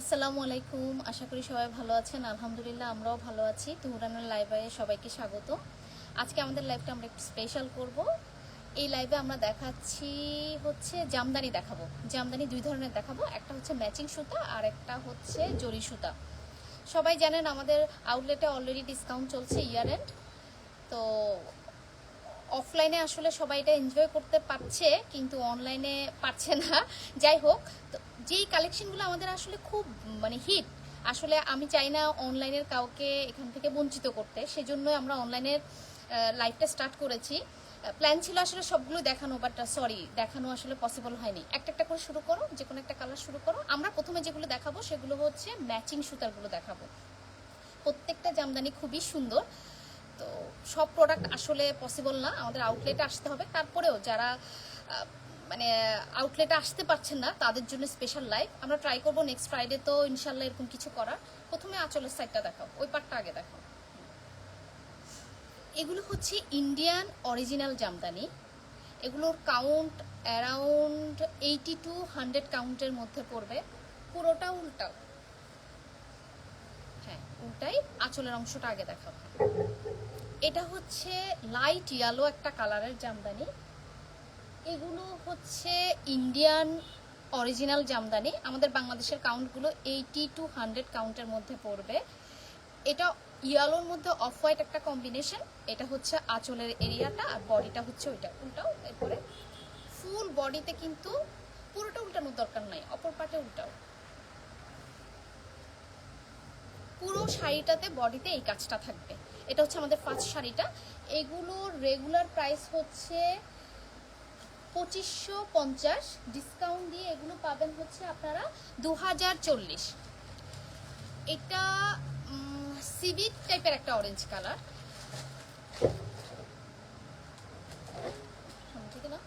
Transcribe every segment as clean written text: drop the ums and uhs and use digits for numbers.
আসসালামু আলাইকুম, আশা করি সবাই ভালো আছেন। আলহামদুলিল্লাহ আমরাও ভালো আছি। তুহরানের লাইভে সবাইকে স্বাগত। আজকে আমাদের লাইভটা আমরা একটু স্পেশাল করব। এই লাইভে আমরা দেখাচ্ছি হচ্ছে জামদানি দেখাবো। জামদানি দুই ধরনের দেখাবো, একটা হচ্ছে ম্যাচিং সুতা আর একটা হচ্ছে জরি সুতা। সবাই জানেন আমাদের আউটলেটে অলরেডি ডিসকাউন্ট চলছে ইয়ার এন্ড। তো অফলাইনে আসলে সবাই এটা এনজয় করতে পারছে, কিন্তু অনলাইনে পারছে না। যাই হোক, তো যেই কালেকশনগুলো আমাদের আসলে খুব হিট, আসলে আমি চাই না অনলাইনের কাউকে এখান থেকে বঞ্চিত করতে, সেজন্যই আমরা অনলাইনের লাইভটা স্টার্ট করেছি। প্ল্যান ছিল আসলে সবগুলো দেখানো, বাট সরি, দেখানো আসলে পসিবল হয়নি। একটা একটা করে শুরু করো, যে কোনো একটা কালার শুরু করো। আমরা প্রথমে যেগুলো দেখাবো সেগুলো হচ্ছে ম্যাচিং সুতারগুলো দেখাবো। প্রত্যেকটা জামদানি খুবই সুন্দর। তো সব প্রোডাক্ট আসলে পসিবল না, আমাদের আউটলেটে আসতে হবে। তারপরেও যারা আউটলেটে আসতে পারছেন না তাদের জন্য স্পেশাল লাইভ আমরা ট্রাই করবো নেক্সট ফ্রাইডে। তো ইনশাল্লাহ এরকম কিছু করার। প্রথমে আঁচলের সাইডটা দেখাও, ওই পার্টটা আগে দেখাও। এগুলো হচ্ছে ইন্ডিয়ান অরিজিনাল জামদানি। এগুলোর কাউন্ট অ্যারাউন্ড 80 to 100 কাউন্টের মধ্যে পড়বে। পুরোটা উল্টাও, হ্যাঁ উল্টাই। আঁচলের অংশটা আগে দেখাও। এটা হচ্ছে লাইট ইয়েলো একটা কালারের জামদানি। এগুলো হচ্ছে ইন্ডিয়ান অরিজিনাল জামদানি। আমাদের বাংলাদেশের কাউন্টগুলো 80 to 100 কাউন্টের মধ্যে পড়বে। এটা ইয়েলোর মধ্যে অফ হোয়াইট একটা কম্বিনেশন। এটা হচ্ছে আঁচলের এরিয়াটা, আর বডিটা হচ্ছে ওইটা। উল্টাও, এরপরে ফুল বডিতে কিন্তু পুরোটা উল্টানোর দরকার নাই, অপর পাটে উল্টাও। পুরো শাড়িটাতে বডিতে এই কাজটা থাকবে। এটা হচ্ছে আমাদের ফার্স্ট শাড়িটা। এগুলোর রেগুলার প্রাইস হচ্ছে 2550, ডিসকাউন্ট দিয়ে এগুলো পাবেন হচ্ছে আপনারা 2040। এটা সিভিট টাইপের একটা অরেঞ্জ কালার, ঠিক না?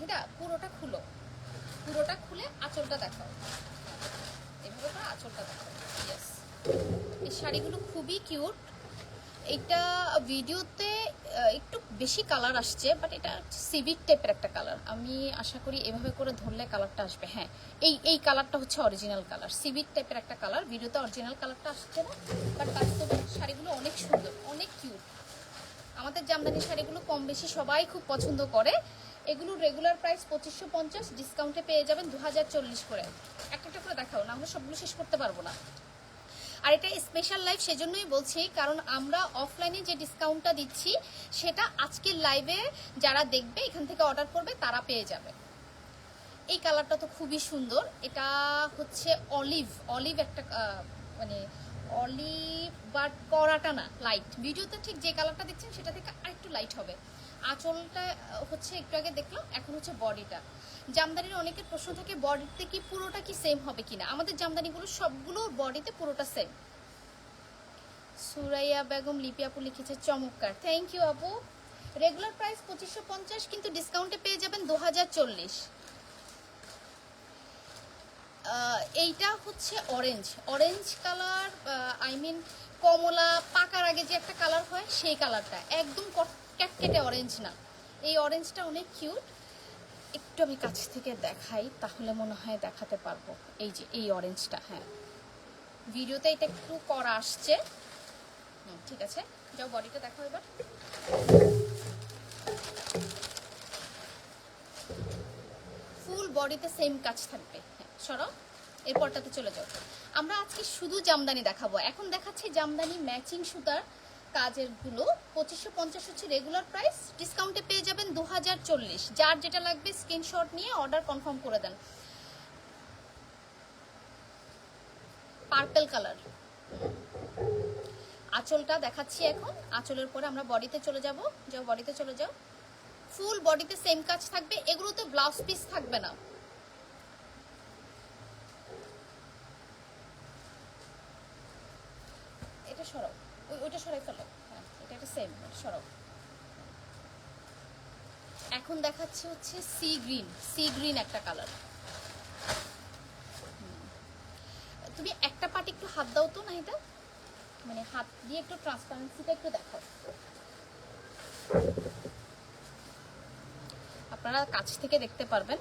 এটা পুরোটা খুলো, পুরোটা খুলে আঁচলটা দেখাও। এভাবে করে আঁচলটা দেখাও। ইয়েস, এই শাড়িগুলো খুবই কিউট। এটা ভিডিওতে একটু বেশি কালার আসছে, বাট এটা সিভিট টাইপের একটা কালার। আমি আশা করি এভাবে করে ধরলে কালারটা আসবে। হ্যাঁ, এই কালারটা হচ্ছে অরিজিনাল কালার। সিভিট টাইপের একটা কালার, ভিডিওতে অরিজিনাল কালারটা আসছে না, বাট বাস্তবে শাড়িগুলো অনেক সুন্দর, অনেক কিউট। আমাদের জামদানি শাড়িগুলো কম বেশি সবাই খুব পছন্দ করে। এগুলোর রেগুলার প্রাইস 2550, ডিসকাউন্টে পেয়ে যাবেন 2040 করে। একটা একটা করে দেখাও, না আমরা সবগুলো শেষ করতে পারবো না। আর এটা স্পেশাল লাইভ সেজন্যই বলছি, কারণ আমরা অফলাইনে যে ডিসকাউন্টটা দিচ্ছি সেটা আজকের লাইভে যারা দেখবে, এখান থেকে অর্ডার করবে, তারা পেয়ে যাবে। এই কালারটা তো খুবই সুন্দর। এটা হচ্ছে অলিভ, অলিভ একটা অলিভ, বাট কড়াটা না, লাইট। ভিডিওতে ঠিক যে কালারটা দেখছেন সেটা থেকে আরেকটু লাইট হবে। আঁচলটা হচ্ছে একটু আগে দেখলাম, এখন হচ্ছে বডিটা। জামদানির অনেকের প্রশ্ন থাকে বডিতে কি পুরোটা কি সেম হবে কিনা। আমাদের জামদানিগুলো সবগুলো বডিতে পুরোটা সেম। সুরাইয়া বেগম লিপি আপু লিখেছে চমৎকার, থ্যাংক ইউ আপু। রেগুলার প্রাইস 2550, কিন্তু ডিসকাউন্টে পেয়ে যাবেন 2040। এইটা হচ্ছে orange, orange colour, I mean কমলা পাকার আগে যে একটা কালার হয় সেই কালারটা, একদম ক্যাটকেটে অরেঞ্জ না। এই অরেঞ্জটা অনেক কিউট। একটু আমি কাছ থেকে দেখাই, তাহলে মনে হয় দেখাতে পারবো। এই যে এই অরেঞ্জটা, হ্যাঁ ভিডিওতে এটা একটু করা আসছে। ঠিক আছে, যাও বডিটা দেখো এবার। ফুল বডিতে সেম কাজ থাকবে। হ্যাঁ সরাও, এরপরটাতে চলে যাও। আমরা আজকে শুধু জামদানি দেখাবো। এখন দেখাচ্ছি জামদানি ম্যাচিং সুতার কাজের গুলো। 2550 হচ্ছে রেগুলার প্রাইস, ডিসকাউন্টে পেয়ে যাবেন 2040। যার যেটা লাগবে স্ক্রিনশট নিয়ে অর্ডার কনফার্ম করে দেন। পার্পল কালার আঁচলটা দেখাচ্ছি এখন। আঁচলের পরে আমরা বডিতে চলে যাব। যাও বডিতে চলে যাও। ফুল বডিতে সেম কাজ থাকবে। এগুলোতে ব্লাউজ পিস থাকবে না। এটা সরাও, ওইটা সরাই ফেলো। হ্যাঁ এটা একটা সেম, সরাও। এখন দেখাচ্ছি হচ্ছে সি গ্রিন, সি গ্রিন একটা কালার। তুমি একটা পার্ট একটু হাত দাও তো, না এটা হাত দিয়ে একটু ট্রান্সপারেন্সিটা একটু দেখো। আপনারা কাছ থেকে দেখতে পারবেন।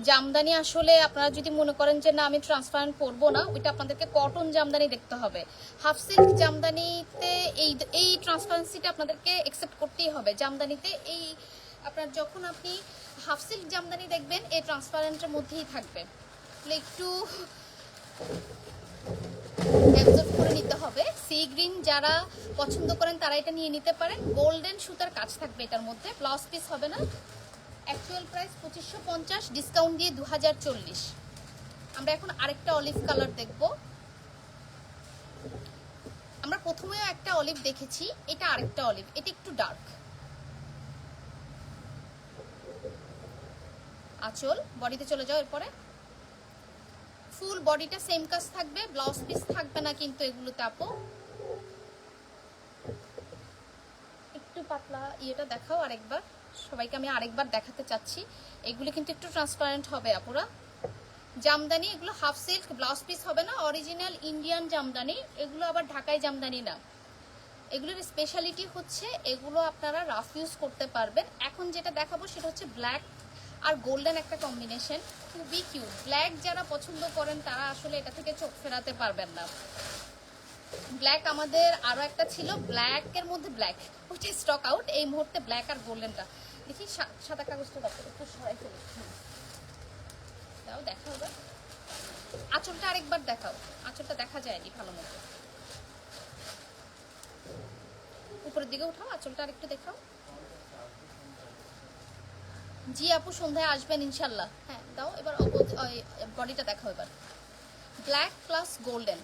জামদানি আসলে আপনারা যদি মনে করেন যে না আমি ট্রান্সপারেন্ট পরবো না, ওইটা আপনাদেরকে কটন জামদানি দেখতে হবে। হাফ সিল্ক জামদানিতে এই এই ট্রান্সপারেন্সিটা আপনাদেরকে একসেপ্ট করতেই হবে। জামদানিতে এই আপনার যখন আপনি হাফ সিল্ক জামদানি দেখবেন এই ট্রান্সপারেন্টের মধ্যেই থাকবে, একটু অ্যাবজর্ব করে নিতে হবে। সি গ্রিন যারা পছন্দ করেন তারা এটা নিয়ে নিতে পারেন। গোল্ডেন সুতার কাজ থাকবে এটার মধ্যে, ব্লাউজ পিস হবে না। অ্যাকচুয়াল প্রাইস 2550, ডিসকাউন্ট দিয়ে 2040। আমরা এখন আরেকটা অলিভ কালার দেখব। আমরা প্রথমেও একটা অলিভ দেখেছি, এটা আরেকটা অলিভ, এটা একটু ডার্ক। আঁচল বডিতে চলে যাও। এরপরে ফুল বডিটা সেম কাজ থাকবে, ব্লাউজ পিস থাকবে না কিন্তু এগুলোতে আপু। একটু পাতলা ইয়েটা দেখাও আরেকবার, সবাইকে আমি আরেকবার দেখাতে চাচ্ছি। এগুলো কিন্তু একটু ট্রান্সপারেন্ট হবে আপুরা। জামদানি এগুলো হাফ সিল্ক, ব্লাউজ পিস হবে না, অরিজিনাল ইন্ডিয়ান জামদানি। এগুলো আবার ঢাকাই জামদানি না। এগুলোর স্পেশালিটি হচ্ছে এগুলো আপনারা রাফ ইউজ করতে পারবেন। এখন যেটা দেখাবো সেটা হচ্ছে ব্ল্যাক আর গোল্ডেন একটা কম্বিনেশন, খুবই কিউট। ব্ল্যাক যারা পছন্দ করেন তারা আসলে এটা থেকে চোখ ফেরাতে পারবেন না। ব্ল্যাক আমাদের আরো একটা ছিল, ব্ল্যাকের মধ্যে ব্ল্যাক, ওইটা স্টক আউট এই মুহূর্তে। ব্ল্যাক আর গোল্ডেনটা দেখি, সাদা কাগজটা একটু সরাই ফেলি। দাও দেখাও এবার, আঁচলটা আরেকবার দেখাও। আঁচলটা দেখা যায়নি ভালো মতো, উপরের দিকে উঠাও, আঁচলটা আরেকটু দেখাও। জি আপু সন্ধ্যায় আসবেন ইনশাল্লাহ। হ্যাঁ দাও এবার, বডিটা দেখাও এবার। ব্ল্যাক প্লাস গোল্ডেন,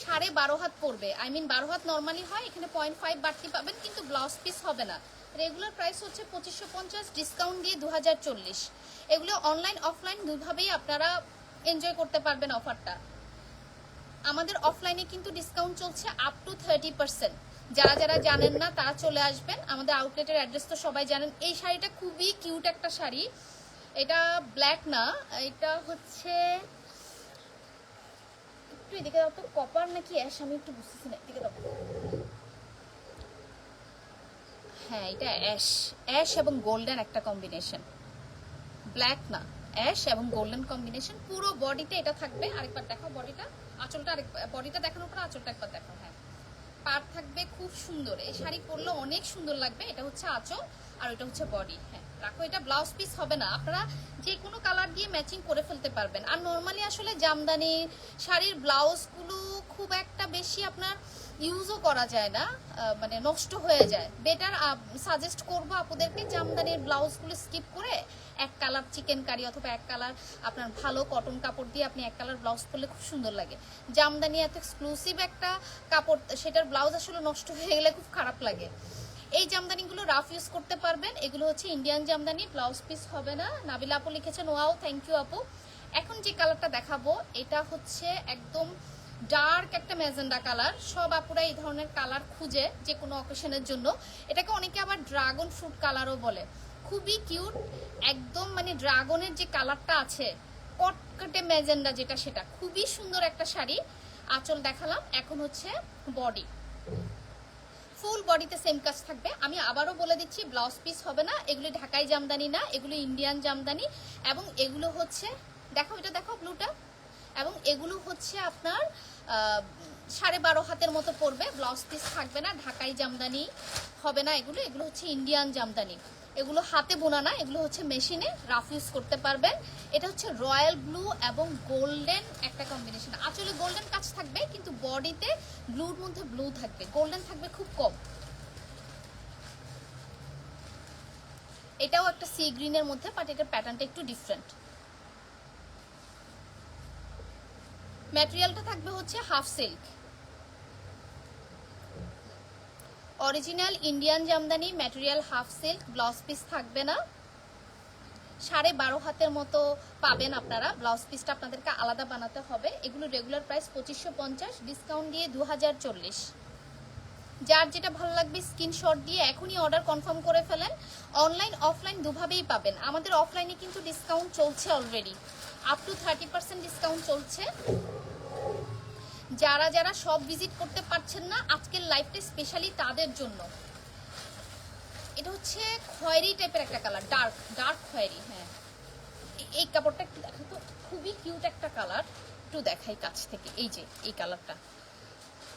12.5 হাত পড়বে। আই মিন 12 হাত নর্মালি হয়, এখানে 0.5 বাড়তি পাবেন, কিন্তু ব্লাউজ পিস হবে না। রেগুলার প্রাইস হচ্ছে 2550, ডিসকাউন্ট দিয়ে 2040। এগুলো অনলাইন অফলাইন দুইভাবেই আপনারা এনজয় করতে পারবেন অফারটা। আমাদের অফলাইনে কিন্তু ডিসকাউন্ট চলছে আপ টু 30%। যারা যারা জানেন না তারা চলে আসবেন, আমাদের আউটলেটের অ্যাড্রেস তো সবাই জানেন। এই শাড়িটা খুবই কিউট একটা শাড়ি, এটা ব্ল্যাক না, এটা হচ্ছে একটু এদিকে দাও তো, কপার নাকি অ্যাশ আমি একটু বুঝতেছি না, এদিকে দাও। হ্যাঁ এটা অ্যাশ, অ্যাশ এবং গোল্ডেন একটা কম্বিনেশন, ব্ল্যাক না অ্যাশ এবং গোল্ডেন কম্বিনেশন। পুরো বডিতে এটা থাকবে। আরেকবার দেখাও বডিটা, আঁচলটা আরেকবার, বডিটা দেখানোর পর আঁচলটা একবার দেখাও। হ্যাঁ পার থাকবে, খুব সুন্দর। এই শাড়ি পরলে অনেক সুন্দর লাগবে। এটা হচ্ছে আঁচল আর এটা হচ্ছে বডি। হ্যাঁ রাখো, এটা ব্লাউজ পিস হবে না, আপনারা যে কোনো কালার দিয়ে ম্যাচিং করে ফেলতে পারবেন। আর নর্মালি আসলে জামদানি শাড়ির ব্লাউজগুলো খুব একটা বেশি আপনার ইউজও করা যায় না, মানে নষ্ট হয়ে যায়। বেটার সাজেস্ট করবো আপনাদেরকে জামদানির ব্লাউজগুলো স্কিপ করে এক কালার চিকেন কারি অথবা এক কালার আপনার ভালো কটন কাপড় দিয়ে আপনি এক কালার ব্লাউজ পরলে খুব সুন্দর লাগে। জামদানি এত এক্সক্লুসিভ একটা কাপড়, সেটার ব্লাউজ আসলে নষ্ট হয়ে গেলে খুব খারাপ লাগে। এই জামদানিগুলো রাফ ইউজ করতে পারবেন। এগুলো হচ্ছে ইন্ডিয়ান জামদানি, ব্লাউজ পিস হবে না। নাবিলা আপু লিখেছেন ওয়াও, থ্যাংক ইউ আপু। এখন যে কালারটা দেখাবো এটা হচ্ছে একদম ডার্ক একটা ম্যাজেন্ডা কালার। সব আপুরা এই ধরনের কালার খুঁজে যে কোনো অকেশনের জন্য। এটাকে অনেকে আবার ড্রাগন ফ্রুট কালারও বলে, খুবই কিউট একদম, মানে ড্রাগনের যে কালারটা আছে কটকটে ম্যাজেন্ডা যেটা, সেটা খুবই সুন্দর একটা শাড়ি। আঁচল দেখালাম, এখন হচ্ছে বডি। ফুল বডিতে সেম কাজ থাকবে। আমি আবারও বলে দিচ্ছি ব্লাউজ পিস হবে না। এগুলো ঢাকাই জামদানি না, এগুলো ইন্ডিয়ান জামদানি। এবং এগুলো হচ্ছে, দেখো এটা দেখো ব্লুটা, এবং এগুলো হচ্ছে আপনার 12.5 হাতের মতো পড়বে, ব্লাউজ পিস থাকবে না, ঢাকাই জামদানি হবে না। এগুলো এগুলো হচ্ছে ইন্ডিয়ান জামদানি। এগুলো হাতে বোনা না, এগুলো হচ্ছে মেশিনে রাফ ইউজ করতে পারবেন। এটা হচ্ছে রয়্যাল ব্লু এবং গোল্ডেন একটা কম্বিনেশন। আসলে গোল্ডেন কাজ থাকবে কিন্তু বডিতে ব্লুর মধ্যে ব্লু থাকবে, গোল্ডেন থাকবে খুব কম। এটাও একটা সি গ্রিনের মধ্যে, বাট এটার প্যাটার্নটা একটু ডিফারেন্ট। ম্যাটেরিয়ালটা থাকবে হচ্ছে half silk, original Indian Jamdani material, half silk, blouse piece থাকবে না। 12.5 হাতের মতো পাবেন আপনারা, ব্লাউজ পিসটা আপনাদেরকে আলাদা বানাতে হবে। এগুলো রেগুলার প্রাইস 2550, ডিসকাউন্ট দিয়ে 2040। যার যেটা ভালো লাগবে স্ক্রিনশট দিয়ে এখনই অর্ডার কনফার্ম করে ফেলেন। অনলাইন অফলাইন দুভাবেই পাবেন। আমাদের অফলাইনে কিন্তু ডিসকাউন্ট চলছে অলরেডি, আপ টু 30% ডিসকাউন্ট চলছে। যারা যারা সব ভিজিট করতে পারছেন না, আজকের লাইভটা স্পেশালি তাদের জন্য। এটা হচ্ছে খয়েরি টাইপের একটা কালার, ডার্ক ডার্ক খয়েরি। হ্যাঁ এই কাপড়টা একটু দেখো তো, খুবই কিউট একটা কালার, একটু দেখাই কাছ থেকে। এই যে এই কালারটা।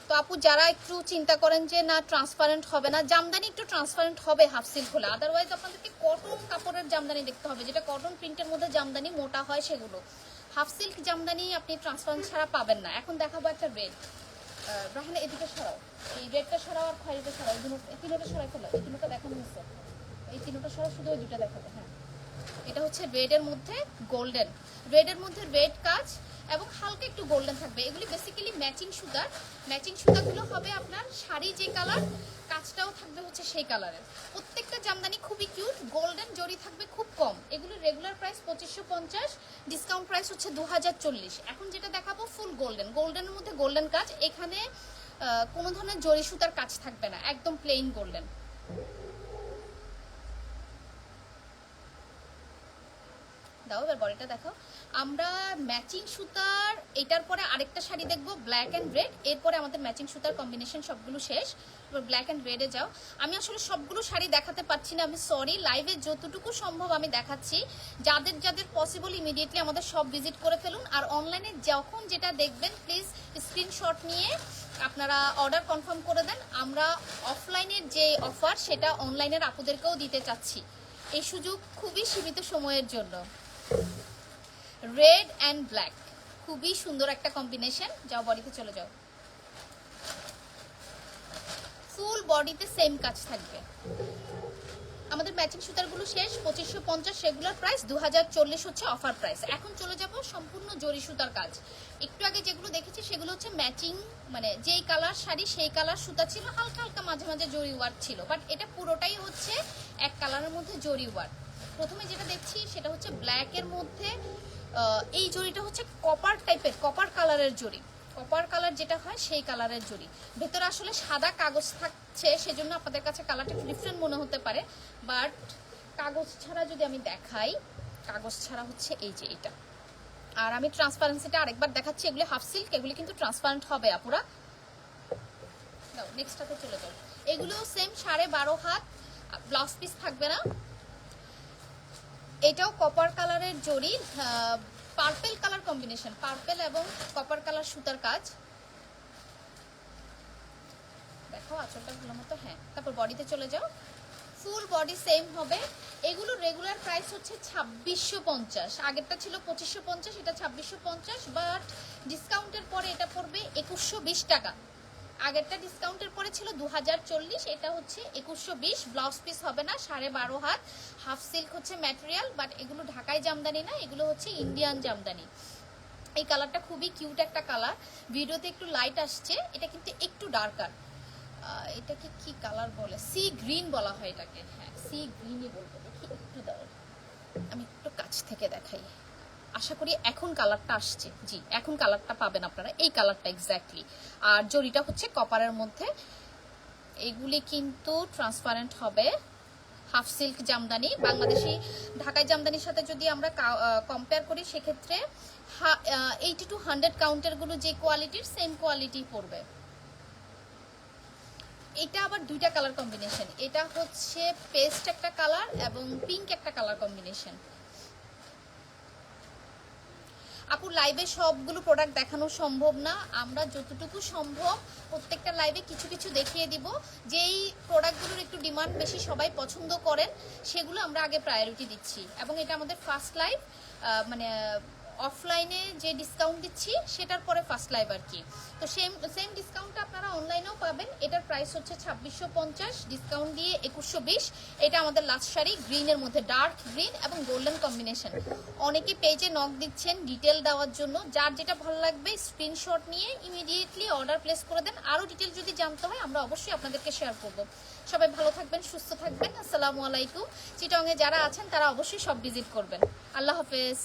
তো আপু যারা একটু চিন্তা করেন যে না ট্রান্সপারেন্ট হবে না, জামদানি একটু ট্রান্সপারেন্ট হবে হাফ সিল্ক হলে, আদারওয়াইজ আপনাদেরকে কটন কাপড়ের জামদানি দেখতে হবে, যেটা কটন প্রিন্টের মধ্যে জামদানি মোটা হয় সেগুলো। হাফ সিল্ক জামদানি আপনি ট্রান্সপারেন্ট ছাড়া পাবেন না। এখন দেখাবো একটা রেড, রাহানা এদিকে সরাও, এই রেডটা সরাও আর খয়েরিটা সরাও, এই তিনোটা সরাই ফেলো, এই তিনোটা দেখানো হচ্ছে, এই তিনোটা সরাও, শুধু ওই দুটা দেখাবো। হ্যাঁ, এটা হচ্ছে রেডের মধ্যে গোল্ডেন, রেডের মধ্যে রেড কাজ এবং হালকা একটু গোল্ডেন থাকবে। এগুলি বেসিক্যালি ম্যাচিং সুতার, ম্যাচিং সুতাগুলো হবে আপনার শাড়ি যে কালার, কাজটাও থাকবে হচ্ছে সেই কালারের। প্রত্যেকটা জামদানি খুবই কিউট, গোল্ডেন জরি থাকবে খুব কম। এগুলো রেগুলার প্রাইস 2550, ডিসকাউন্ট প্রাইস হচ্ছে 2040। এখন যেটা দেখাবো ফুল গোল্ডেন, গোল্ডেনের মধ্যে গোল্ডেন কাজ, এখানে কোনো ধরনের জরি সুতার কাজ থাকবে না, একদম প্লেন গোল্ডেন। দাও এবার বডিটা দেখো। আমরা ম্যাচিং সুতার এটার পরে আরেকটা শাড়ি দেখবো ব্ল্যাক অ্যান্ড রেড, এরপরে আমাদের ম্যাচিং সুতার কম্বিনেশন সবগুলো শেষ। এবার ব্ল্যাক অ্যান্ড রেডে যাও। আমি আসলে সবগুলো শাড়ি দেখাতে পারছি না, আমি সরি, লাইভে যতটুকু সম্ভব আমি দেখাচ্ছি। যাদের যাদের পসিবল ইমিডিয়েটলি আমাদের সব ভিজিট করে ফেলুন, আর অনলাইনে যখন যেটা দেখবেন প্লিজ স্ক্রিনশট নিয়ে আপনারা অর্ডার কনফার্ম করে দেন। আমরা অফলাইনের যে অফার সেটা অনলাইনের আপুদেরকেও দিতে চাচ্ছি, এই সুযোগ খুবই সীমিত সময়ের জন্য। রেড অ্যান্ড ব্ল্যাক খুবই সুন্দর একটা কম্বিনেশন। যাও বডিতে চলে যাও, ফুল বডিতে সেম কাজ থাকবে। আমাদের ম্যাচিং সুতারগুলো শেষ, 2550 রেগুলার প্রাইস, 2040 হচ্ছে অফার প্রাইস। এখন চলে যাব সম্পূর্ণ জরি সুতার কাজ। একটু আগে যেগুলো দেখেছি সেগুলো হচ্ছে ম্যাচিং, মানে যেই কালার শাড়ি সেই কালার সুতা ছিল, হালকা হালকা মাঝে মাঝে জরি ওয়ার্ক ছিল, বাট এটা পুরোটাই হচ্ছে এক কালারের মধ্যে জরি ওয়ার্ক। প্রথমে যেটা দেখছি সেটা হচ্ছে ব্ল্যাকের মধ্যে এই জরিটা হচ্ছে কপার টাইপের, কপার কালারের জরি, কপার কালার যেটা হয় সেই কালারের জরি। ভেতরে আসলে সাদা কাগজ থাকছে, সেজন্য আপনাদের কাছে কালারটা একটু ডিফারেন্ট মনে হতে পারে, বাট কাগজ ছাড়া যদি আমি দেখাই, কাগজ ছাড়া হচ্ছে এই যে এটা। আর আমি ট্রান্সপারেন্সিটা আরেকবার দেখাচ্ছি, এগুলি হাফ সিল্ক, এগুলি কিন্তু ট্রান্সপারেন্ট হবে আপুরা। দাও নেক্সটটাতে চলে যাও। এগুলো সেম 12.5 হাত, ব্লাউজ পিস থাকবে না। এটাও কপার কালারের জরি, পার্পেল কালার কম্বিনেশন, পার্পেল এবং কপার কালার সুতার কাজ। দেখো আঁচলটা ভালো মতো। হ্যাঁ, তারপর বডিতে চলে যাও, ফুল বডি সেম হবে। এগুলো রেগুলার প্রাইস হচ্ছে 2650, আগেরটা ছিল 2550, এটা 2650, বাট ডিসকাউন্টের পরে এটা পড়বে 2120 টাকা। আগেরটা ডিসকাউন্টের পরে ছিল 2040, এটা হচ্ছে 2120। ব্লাউজ পিস হবে না, 12.5 হাত, হাফ সিল্ক হচ্ছে ম্যাটেরিয়াল, বাট এগুলো ঢাকায় জামদানি না, এগুলো হচ্ছে ইন্ডিয়ান জামদানি। এই কালারটা খুবই কিউট একটা কালার, ভিডিওতে একটু লাইট আসছে, এটা কিন্তু একটু ডার্কার। এটাকে কি কালার বলে, সি গ্রিন বলা হয় এটাকে। হ্যাঁ, সি গ্রিনই বলবো। দেখি একটু দাও, আমি একটু কাছ থেকে দেখাই। আশা করি এখন কালারটা আসছে। জি, এখন কালারটা পাবেন আপনারা, এই কালারটা এক্স্যাক্টলি। আর জরিটা হচ্ছে কপারের মধ্যে। এগুলি কিন্তু ট্রান্সপারেন্ট হবে, হাফ সিল্ক জামদানি। বাংলাদেশি ঢাকাই জামদানির সাথে যদি আমরা কম্পেয়ার করি সেক্ষেত্রে 80 to 100 কাউন্টারগুলো যে কোয়ালিটির, সেম কোয়ালিটি পড়বে। এটা আবার দুইটা কালার কম্বিনেশন, এটা হচ্ছে পেস্ট একটা কালার এবং পিঙ্ক একটা কালার কম্বিনেশন। আপু লাইভে সবগুলো প্রোডাক্ট দেখানো সম্ভব না, আমরা যতটুকু সম্ভব প্রত্যেকটা লাইভে কিছু কিছু দেখিয়ে দিব। যেই প্রোডাক্টগুলোর একটু ডিমান্ড বেশি, সবাই পছন্দ করেন, সেগুলো আমরা আগে প্রায়োরিটি দিচ্ছি। এবং এটা আমাদের ফার্স্ট লাইভ, মানে অফলাইনে যে ডিসকাউন্ট দিচ্ছি সেটার পরে ফার্স্ট লাইভ আর কি। তো সেম ডিসকাউন্টটা আপনারা অনলাইনেও পাবেন। এটার প্রাইস হচ্ছে 2650, ডিসকাউন্ট দিয়ে 2120। এটা আমাদের লাস্ট শাড়ি, গ্রিনের মধ্যে ডার্ক গ্রিন এবং গোল্ডেন কম্বিনেশন। অনেকে পেজে নক দিচ্ছেন ডিটেল দেওয়ার জন্য, যার যেটা ভালো লাগবে স্ক্রিনশট নিয়ে ইমিডিয়েটলি অর্ডার প্লেস করে দেন। আরও ডিটেল যদি জানতে হয় আমরা অবশ্যই আপনাদেরকে শেয়ার করব। সবাই ভালো থাকবেন, সুস্থ থাকবেন। আসসালামু আলাইকুম। চিটংয়ে যারা আছেন তারা অবশ্যই সব ভিজিট করবেন। আল্লাহ হাফেজ।